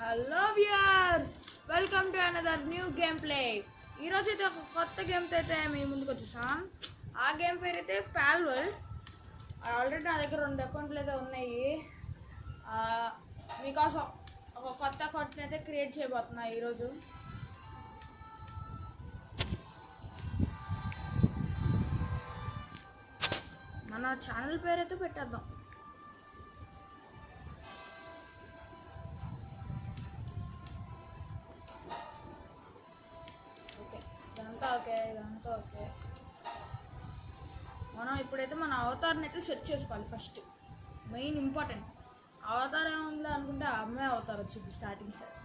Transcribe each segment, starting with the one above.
Hello viewers, welcome to another new game play. ఈరోజు అయితే ఒక కొత్త గేమ్తో అయితే మీ ముందుకు వచ్చేసాం. ఆ గేమ్ పేరు అయితే పాల్ వరల్డ్. ఆల్రెడీ నా దగ్గర 2 అకౌంట్లు అయితే ఉన్నాయి. మీకోసం ఒక కొత్త అకౌంట్ని అయితే క్రియేట్ చేయబోతున్నా ఈరోజు. మన ఛానల్ పేరు అయితే పెట్టేద్దాం. ఇదంతా ఓకే. మనం ఇప్పుడైతే మన అవతార్ని అయితే సెట్ చేసుకోవాలి. ఫస్ట్ మెయిన్ ఇంపార్టెంట్ అవతార్ ఏముంది అనుకుంటే అమ్మాయి అవతార్ వచ్చింది స్టార్టింగ్ సైడ్.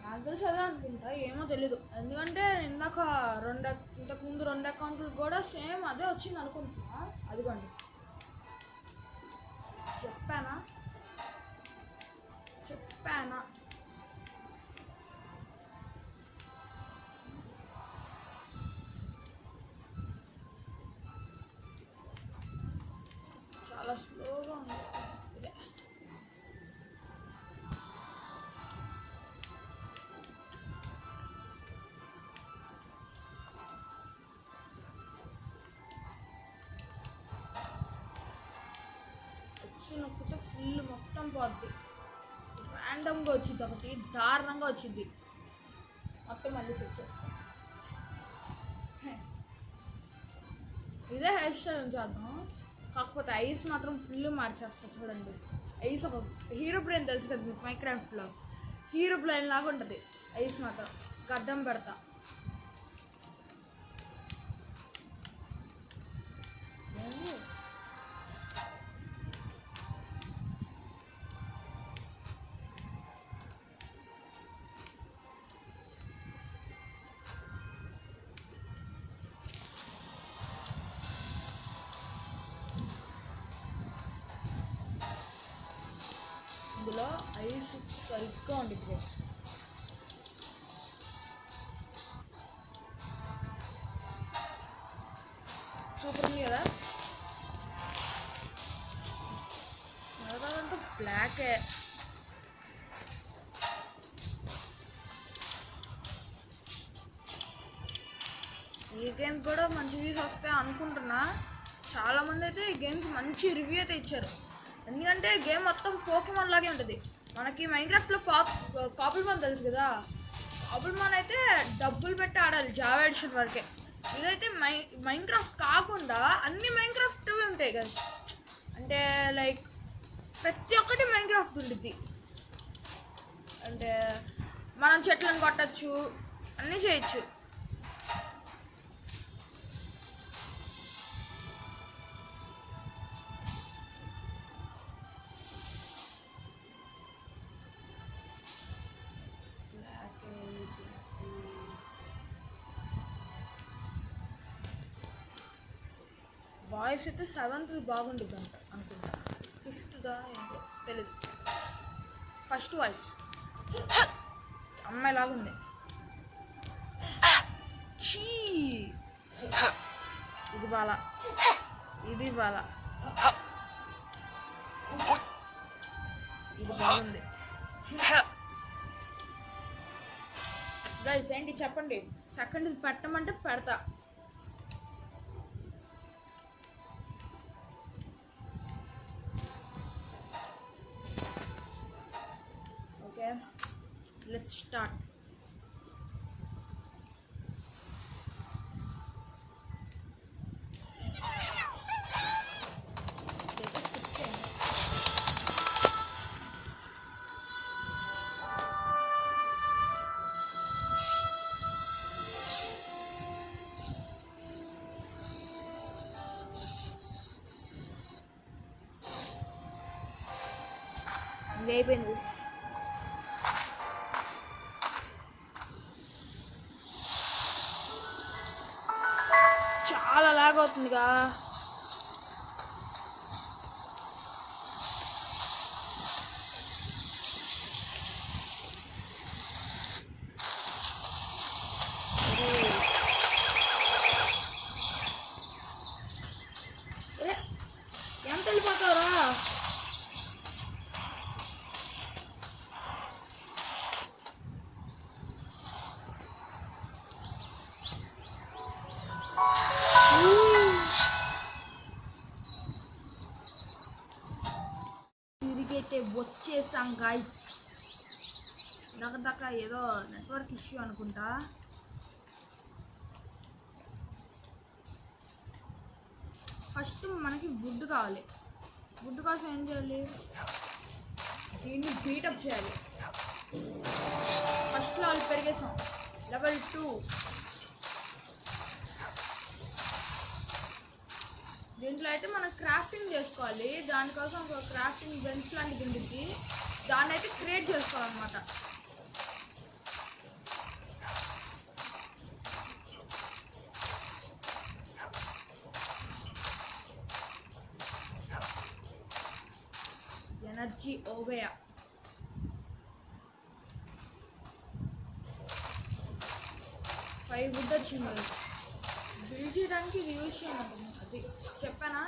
నాకు తెలిసి అదే అనుకుంటా, ఏమో తెలీదు. ఎందుకంటే ఇంతకుముందు 2 అకౌంట్లు కూడా సేమ్ అదే వచ్చింది అనుకుంటున్నా. అదిగోండి, చెప్పానా చాలా స్లోగా ఉంది. నొక్కితే ఫుల్ మొత్తం పోద్ది. ర్యాండమ్గా వచ్చింది, ఒకటి దారుణంగా వచ్చింది. మొత్తం మళ్ళీ సెట్ చేస్తాం. ఇదే హెయిర్ స్టైల్ చేద్దాం. కాకపోతే ఐస్ మాత్రం ఫుల్ మార్చేస్తా. చూడండి, ఐస్ ఒక హీరో బ్రెయిన్ తెలుసు కదా మీకు, మైన్క్రాఫ్ట్లో హీరో బ్రెయిన్ లాగా ఉంటుంది. ఐస్ మాత్రం గడ్డం పెడతా. ఇందులో ఐస్ సరిగ్గా ఉండిద్ది గైస్. సూపర్ ఉంది కదా. మిగతాదంతా బ్లాకే. ఈ గేమ్ కూడా మంచి వ్యూస్ వస్తాయి అనుకుంటున్నా. చాలామంది అయితే ఈ గేమ్కి మంచి రివ్యూ అయితే ఇచ్చారు. ఎందుకంటే గేమ్ మొత్తం పోకెమాన్ లాగే ఉంటుంది. మనకి మైన్క్రాఫ్ట్లో కాపుల్మాన్ తెలుసు కదా, కాపుల్మాన్ అయితే డబ్బులు పెట్టి ఆడాలి జావా ఎడిషన్ వరకే. ఇదైతే మైన్క్రాఫ్ట్ కాకుండా అన్ని మైన్క్రాఫ్ట్ ఉంటాయి కదా. అంటే లైక్ ప్రతి ఒక్కటి మైన్క్రాఫ్ట్ ఉంటుంది. అంటే మనం చెట్లను కొట్టచ్చు, అన్నీ చేయొచ్చు. వాయిస్ అయితే 7th బాగుంటుంది అనుకుంటా, 5th ఏంటో తెలీదు. ఫస్ట్ వాయిస్ అమ్మాయిలాగుంది. చీ, ఇది బాలా, ఇది బాలా, ఇది బాగుంది. గైస్ ఏంటి చెప్పండి, సెకండ్ పెట్టమంటే పెడతా. Let's start. అయిపోయింది. చాలా లాగ్ అవుతుందిగా. ఎంత వెళ్ళిపోతారా? అయితే వచ్చేసాం గైస్. దాకా ఏదో నెట్వర్క్ ఇష్యూ అనుకుంటా. ఫస్ట్ మనకి వుడ్ కావాలి. వుడ్ కోసం ఏం చేయాలి? దీన్ని బీటప్ చేయాలి. ఫస్ట్ లెవెల్ పెరిగేసాం, లెవెల్ 2. దీంట్లో అయితే మనం క్రాఫ్టింగ్ చేసుకోవాలి. దానికోసం ఒక క్రాఫ్టింగ్ బెంచ్ లాంటిది ఉంటుంది, దాన్ని అయితే క్రియేట్ చేసుకోవాలన్నమాట. ఎనర్జీ ఓవేయా. ఫైవ్ వుడ్ వచ్చింది. బిల్డ్ చేయడానికి ఇది యూజ్ చేయమంటుంది. అది చెప్పానా?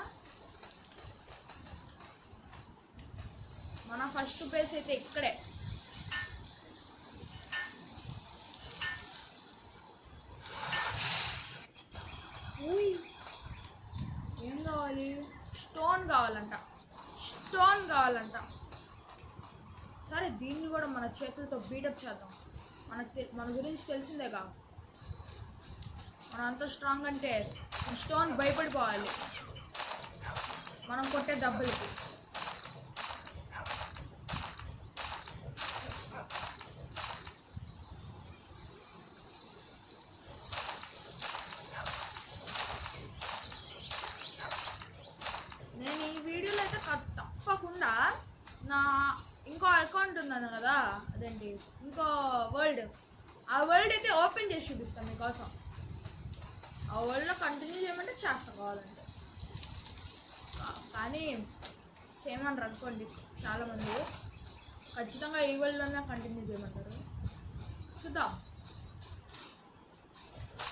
మన ఫస్ట్ బేస్ అయితే ఇక్కడే. ఏం కావాలి? స్టోన్ కావాలంట. సరే, దీన్ని కూడా మన చేతులతో బీటప్ చేద్దాం. మన గురించి తెలిసిందేగా, మనం అంత స్ట్రాంగ్ అంటే స్టోన్ భయపడిపోవాలి మనం కొట్టే దెబ్బలకి. నేను ఈ వీడియోలో అయితే తప్పకుండా నా ఇంకో అకౌంట్ ఉన్నాను కదా, అదేంటి ఇంకో వరల్డ్, ఆ వరల్డ్ అయితే ఓపెన్ చేసి చూపిస్తాను మీకోసం. ఆ వరల్డ్లో కంటిన్యూ చేయమంటే చేస్తా కావాలంటే, కానీ చేయమంటారు అనుకోండి చాలామంది. ఖచ్చితంగా ఈ వరల్డ్లోనే కంటిన్యూ చేయమంటారు. చూద్దాం,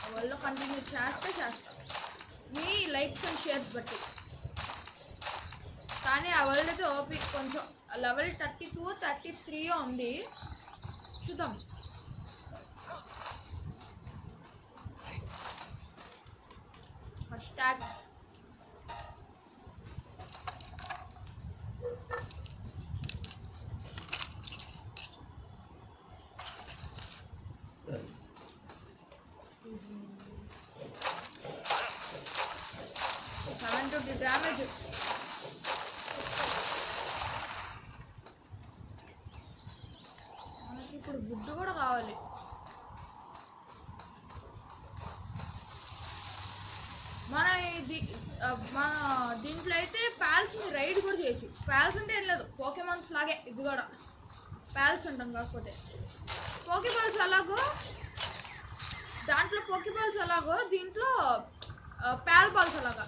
ఆ వరల్డ్లో కంటిన్యూ చేస్తా మీ లైక్స్ అండ్ షేర్స్ బట్టి. కానీ ఆ వరల్డ్ అయితే ఓపీ కొంచెం లెవెల్ 32, 33 ఉంది. చూద్దాం. First tag damage. మనకి ఇప్పుడు వుడ్ కూడా కావాలి. మన దీంట్లో అయితే ప్యాల్స్ని రైడ్ కూడా చేయొచ్చు. ప్యాల్స్ అంటే ఏం లేదు, పోకేమాన్స్ లాగే ఇది కూడా ప్యాల్స్ అంటాం. కాకపోతే పోకేబాల్స్ అలాగో, దాంట్లో పోకేబాల్స్ అలాగో దీంట్లో ప్యాల్ బాల్స్ అలాగా,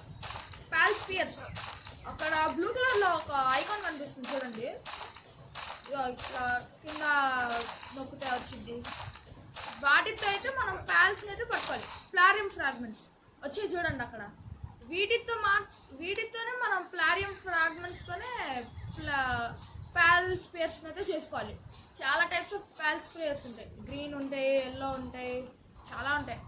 ప్యాల్ స్పియర్స్. అక్కడ బ్లూ కలర్లో ఒక ఐకాన్ కనిపిస్తుంది చూడండి, ఇట్లా కింద నొక్కితే వచ్చింది. వాటితో అయితే మనం ప్యాల్స్ని అయితే పట్టుకోవాలి. ప్లారియం ఫ్రాగ్మెంట్స్ వచ్చి చూడండి అక్కడ. వీటితోనే మనం ప్లారియం ఫ్రాగ్మెంట్స్తోనే ప్యాల్ స్పేర్స్ని అయితే చేసుకోవాలి. చాలా టైప్స్ ఆఫ్ ప్యాల్ స్పేర్స్ ఉంటాయి. గ్రీన్ ఉంటాయి, ఎల్లో ఉంటాయి, చాలా ఉంటాయి.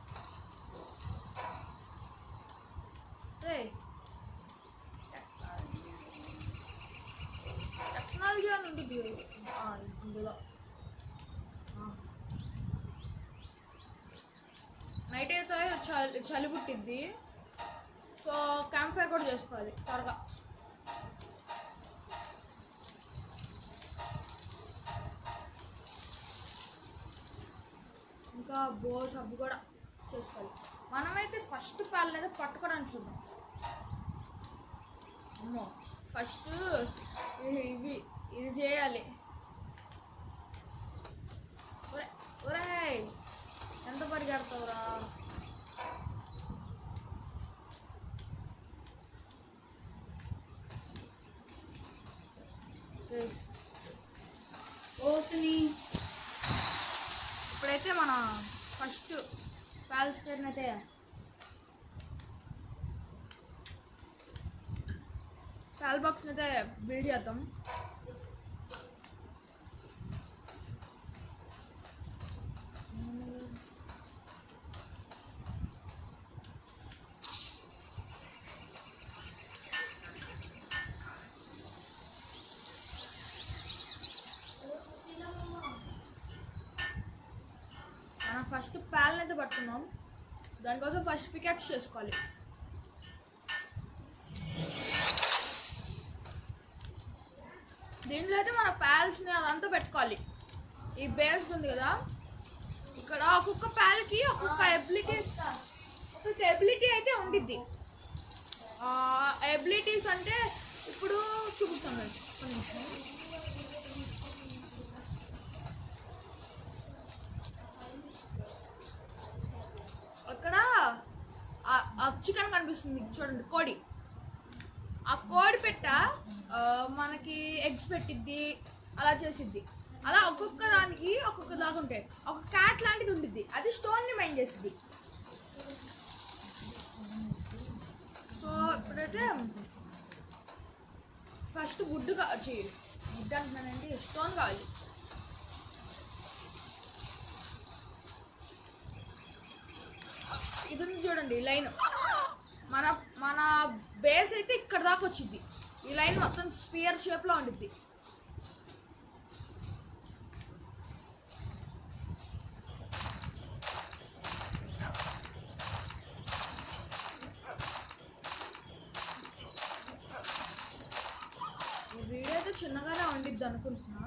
టెక్నాలజీ అని ఉంటుంది ఇందులో. నైట్ అయితే చలి పుట్టిద్ది, సో క్యాంప్ ఫైర్ కూడా చేసుకోవాలి త్వరగా. ఇంకా బోర్స్ అవి కూడా చేసుకోవాలి. మనమైతే ఫస్ట్ ప్యాల్ అయితే పట్టుకోవడానికి చూద్దాం. అమ్మో, ఫస్ట్ ఇది చేయాలి. ఒరే ఎంత పరిగెడతావురా? ఓసిని ఇప్పుడైతే మన ఫస్ట్ ప్యాల్ స్పేర్ని అయితే ప్యాల్ బాక్స్ని అయితే బిల్డ్ చేద్దాం. ఫస్ట్ ప్యాల్ని అయితే పట్టుకున్నాం. దానికోసం ఫస్ట్ పికాక్స్ చేసుకోవాలి. దీంట్లో అయితే మన ప్యాల్స్ని అదంతా పెట్టుకోవాలి. ఈ బేస్ ఉంది కదా, ఇక్కడ ఒక్కొక్క ప్యాల్కి ఒక్కొక్క ఎబిలిటీ అయితే ఉండిద్ది. ఎబిలిటీస్ అంటే ఇప్పుడు చూపిస్తాం కదా, ఒక నిమిషం. అక్కడ చికెన్ కనిపిస్తుంది చూడండి, కోడి. ఆ కోడి పెట్ట మనకి ఎగ్స్ పెట్టిద్ది, అలా చేసిద్ది. అలా ఒక్కొక్క దానికి ఒక్కొక్క దాకా ఉంటాయి. ఒక క్యాట్ లాంటిది ఉండిద్ది, అది స్టోన్ని మైండ్ చేసిద్ది. సో ఇప్పుడైతే ఫస్ట్ వుడ్ అంటున్నానండి, స్టోన్ కావాలి. ఇది ఉంది చూడండి లైన్, మన మన బేస్ అయితే ఇక్కడ దాకా వచ్చింది. ఈ లైన్ మొత్తం స్పియర్ షేప్లో ఉండిద్ది. ఈ వీడియో అయితే చిన్నగానే ఉండిద్ది అనుకుంటున్నా.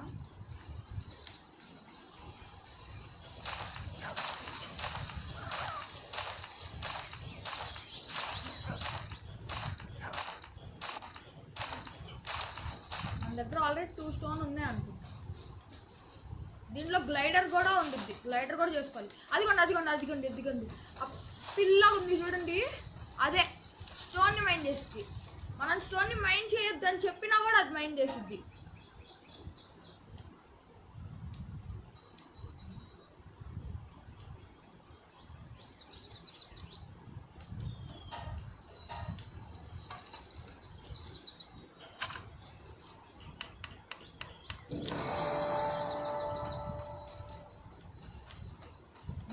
దగ్గర ఆల్రెడీ 2 స్టోన్ ఉన్నాయి అనుకుంటా. దీంట్లో గ్లైడర్ కూడా ఉంటుంది, గ్లైడర్ కూడా చేసుకోవాలి. అదిగోండి ఆ పిల్ల ఉంది చూడండి, అదే స్టోన్ని మైండ్ చేస్తుంది. మనం స్టోన్ని మైండ్ చేయొద్దని చెప్పినా కూడా అది మైండ్ చేస్తుంది.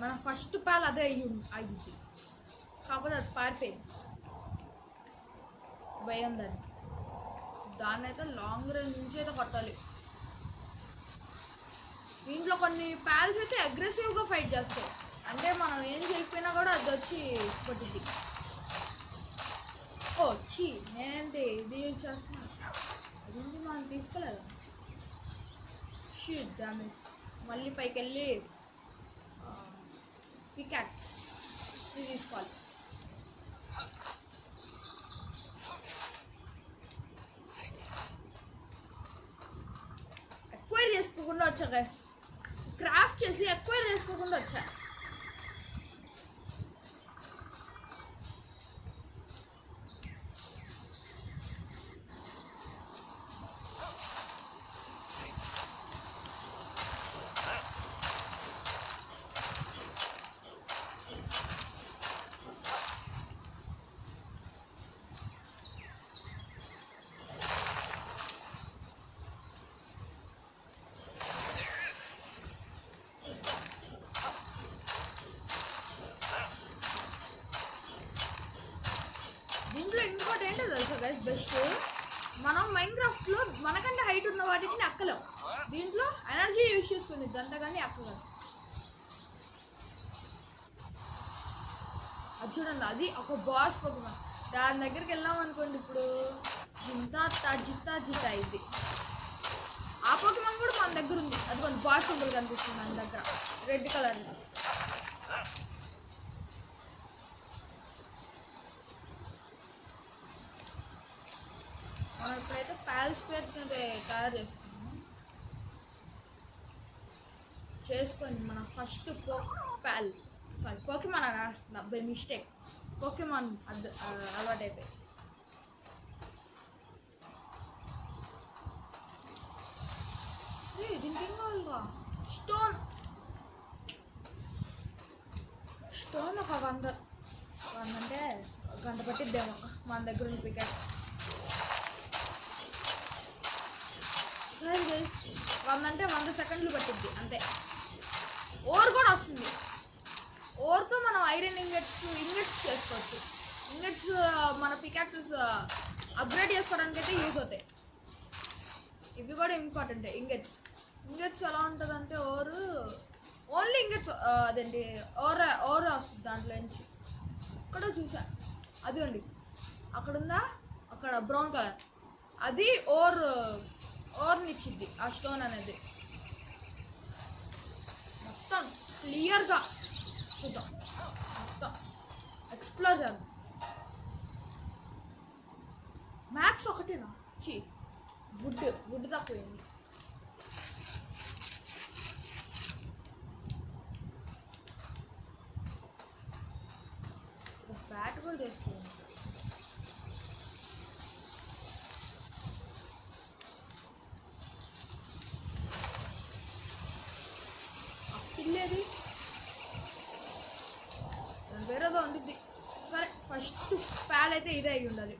మన ఫస్ట్ ప్యాల్ అదే అయ్యింది, కాకపోతే అది పారిపోయింది. భయం దాన్ని అయితే లాంగ్ రేంజ్ నుంచి అయితే కొట్టాలి. దీంట్లో కొన్ని ప్యాల్స్ అయితే అగ్రెసివ్గా ఫైట్ చేస్తాయి, అంటే మనం ఏం చేయకపోయినా కూడా అది వచ్చి కొట్టింది. నేనేంటి ఇది యూజ్ చేస్తున్నా, అది మనం తీసుకోలేదు. Shoot damage. మళ్ళీ పైకి వెళ్ళి పికాక్స్ ఇది తీసుకోవాలి. ఎక్వైర్ చేసుకోకుండా వచ్చా గైస్, క్రాఫ్ట్ చేసి ఎక్వైర్ చేసుకోకుండా వచ్చా. దీంట్లో ఇంకోటి ఏంటో తెలుసా గైస్, బెస్ట్ మనం మైన్క్రాఫ్ట్లో మనకంటే హైట్ ఉన్న వాటిని అక్కలేం. దీంట్లో ఎనర్జీ యూజ్ చేసుకుని అంతగాని అక్కలేం. అది చూడండి, అది ఒక బాస్ పోకేమాన్. దాని దగ్గరికి వెళ్ళాం అనుకోండి, ఇప్పుడు జిత్తా అయింది. ఆ పోకేమాన్ కూడా మన దగ్గర ఉంది. అది కొన్ని బాస్ సింబల్ కనిపిస్తుంది మన దగ్గర, రెడ్ కలర్. మనం ఇప్పుడైతే ప్యాల్ స్పేర్స్ తయారు చేసుకొని మన ఫస్ట్ పోకేమాన్ అని రాస్తున్నా బై మిస్టేక్. పోకేమాన్ అలవాటు అయిపోయి. దీనికి ఏం కావాలిగా, స్టోన్ ఒక 100 అంటే గంట పట్టిద్దేమో మన దగ్గర ఉంది పికాక్స్. 100 అంటే 100 సెకండ్లు పట్టిద్ది అంతే. ఓర్ కూడా వస్తుంది. ఓర్తో మనం ఐరన్ ఇంగెట్స్ చేసుకోవచ్చు. ఇంగెట్స్ మన పికాక్సెస్ అప్గ్రేడ్ చేసుకోవడానికి అయితే యూజ్ అవుతాయి. ఇవి కూడా ఇంపార్టెంట్. ఇంగెట్స్ ఎలా ఉంటుంది అంటే ఓన్లీ ఇంకా అదండి ఓర వస్తుంది దాంట్లో నుంచి. ఇక్కడ చూసా అది అండి, అక్కడ ఉందా, అక్కడ బ్రౌన్ కలర్ అది ఓర్నిచ్చింది ఆ స్టోన్ అనేది. మొత్తం క్లియర్గా చూద్దాం, మొత్తం ఎక్స్ప్లోర్ చేద్దాం. మ్యాప్స్ ఒకటేనా వుడ్ తక్కువైంది. బ్యాట్ కూడా చేసుకోండి. పిల్లేది వేరేదో ఉండిద్ది. సరే ఫస్ట్ ప్యాల్ అయితే ఇదే అయ్యి ఉండాలి.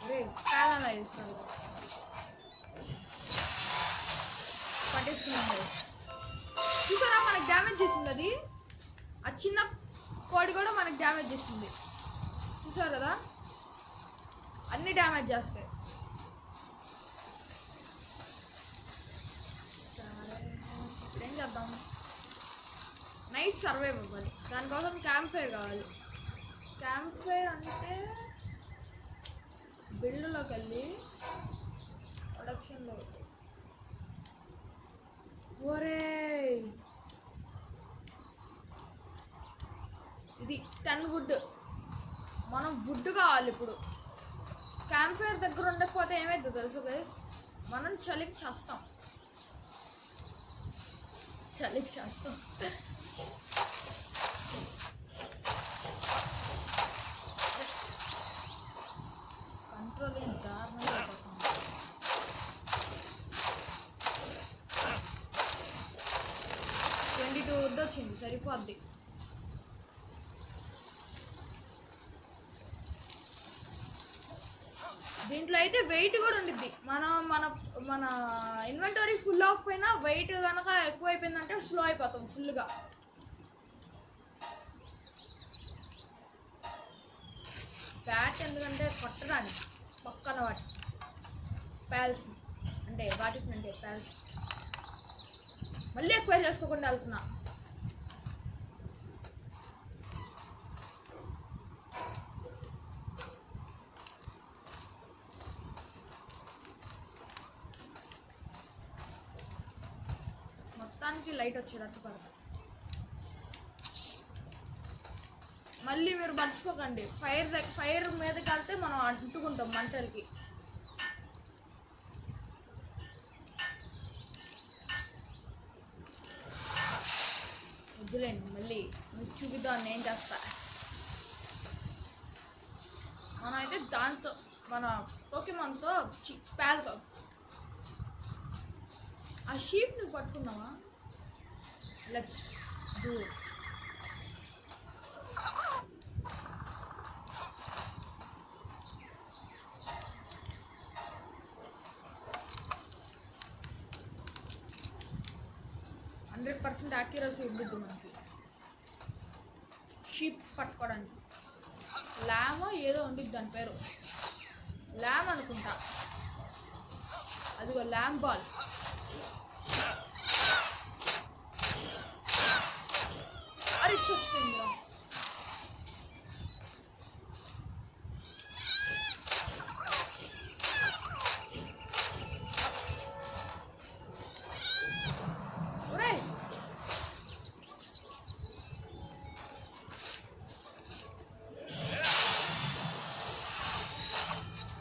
అరే ప్యాల్ అలా వేస్తాను, పట్టేసుకున్నాం. చూసారా మనకి డ్యామేజ్ చేసింది అది, ఆ చిన్న కోడి కూడా మనకి డ్యామేజ్ చేసింది. చూసారు కదా, అన్నీ డ్యామేజ్ చేస్తాయి. ఏం చేద్దాం, నైట్ సర్వైవ్ అవ్వాలి, దానికోసం క్యాంప్ ఫైర్ కావాలి. క్యాంప్ ఫైర్ అంటే బిల్డ్లోకి వెళ్ళి ప్రొడక్షన్లో, ఒరే ఇది 10 వుడ్, మనం వుడ్ కావాలి ఇప్పుడు. క్యాంప్ ఫైర్ దగ్గర ఉండకపోతే ఏమైందో తెలుసు గైస్, మనం చలికి చేస్తాం. కంట్రోలింగ్ దారుణంగా 22 వుడ్ వచ్చింది, సరిపోద్ది. దీంట్లో అయితే వెయిట్ కూడా ఉండిద్ది. మన మన మన ఇన్వెంటరీ ఫుల్ అవ్వకపోయినా వెయిట్ కనుక ఎక్కువ అయిపోయిందంటే స్లో అయిపోతాం ఫుల్గా. బ్యాట్ ఎందుకంటే కొట్టడానికి పక్కన వాటి ప్యాల్స్ అంటే వాటికి అంటే ప్యాల్స్ మళ్ళీ ఎక్కువ చేసుకోకుండా వెళ్తున్నా. మొత్తానికి లైట్ వచ్చేటట్టు పడతాం. మళ్ళీ మీరు మర్చిపోకండి, ఫైర్ మీదకి వెళ్తే మనం అంటుకుంటాం మంటలకి. వద్దులేండి, మళ్ళీ మీకు చూపిద్దాం నేను చేస్తా. మనం అయితే దాంతో మన పోకెమాన్తో ప్యాల్తో ఆ షీప్ని పట్టుకున్నావా, లెట్స్ డూ ఇట్. 100% యాక్యురసీ ఉండిద్ది మనకి షీప్ పట్టుకోవడానికి. ల్యామ్ ఏదో ఉండిద్ది, దాని పేరు ల్యామ్ అనుకుంటా. అదిగో ల్యామ్ బాల్. అరే చూస్తుందిరా,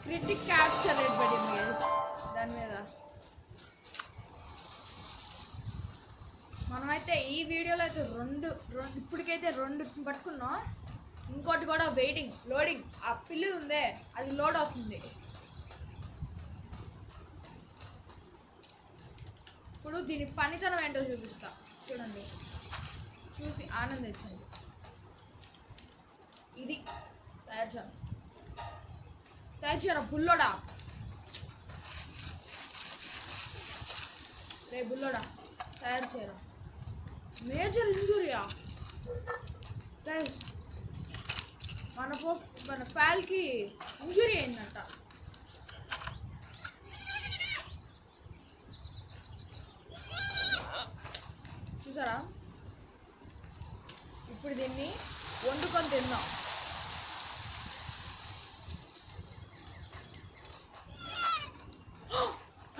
క్రిటిక్ క్యాప్చర్ రేట్ పడింది దాని మీద. మనమైతే ఈ వీడియోలో అయితే రెండు ఇప్పటికైతే 2 పట్టుకున్నాం. ఇంకోటి కూడా వెయిటింగ్, లోడింగ్. ఆ పిల్లి ఉందే అది లోడ్ అవుతుంది. ఇప్పుడు దీని పనితనం ఏంటో చూపిస్తా, చూడండి, చూసి ఆనందించండి. ఇది తయారు చేయరా బుల్లోడా, రే బుల్లోడా తయారు చేయరా. మేజర్ ఇంజురీయా గైస్, మన ప్యాల్కి ఇంజురీ అయిందంట. ఇప్పుడు దీన్ని వండుకొని తిందాం.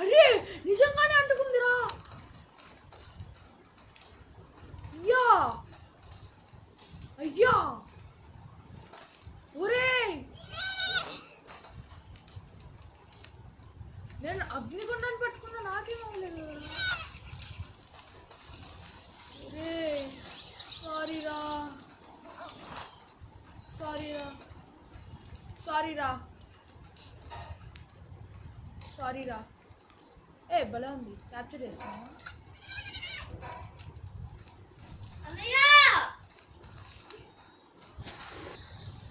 అరే నిజంగానే అంటుకుందిరా. అయ్యా అయ్యా ఒరే, నేను అగ్నిగుండాన్ని పట్టుకున్నా, నాకేమవ్వలేదు. ఒరే సారీరా సారీరా సారీరా సారీరా. ఏ భలే ఉంది, క్యాప్చర్ చేస్తాను.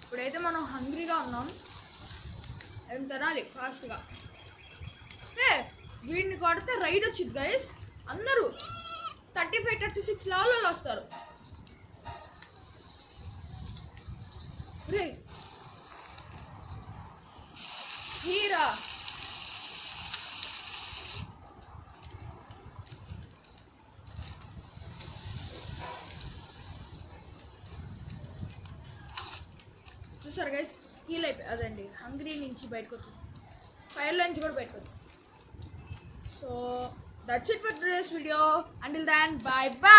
ఇప్పుడైతే మనం హంగ్రీగా ఉన్నాం, ఏం తినాలి ఫాస్ట్గా. ఏ వీడిని కొడితే రైడ్ వచ్చింది గైస్. అందరూ 35, 36 లెవెల్లో వస్తారు. రే హీరా చూసారు గైస్, హీల్ అయిపోయి అదండి హంగ్రీ నుంచి బయటకు వచ్చింది, ఫైర్లో నుంచి కూడా బయటకు వచ్చింది. So that's it for today's video. Until then bye by.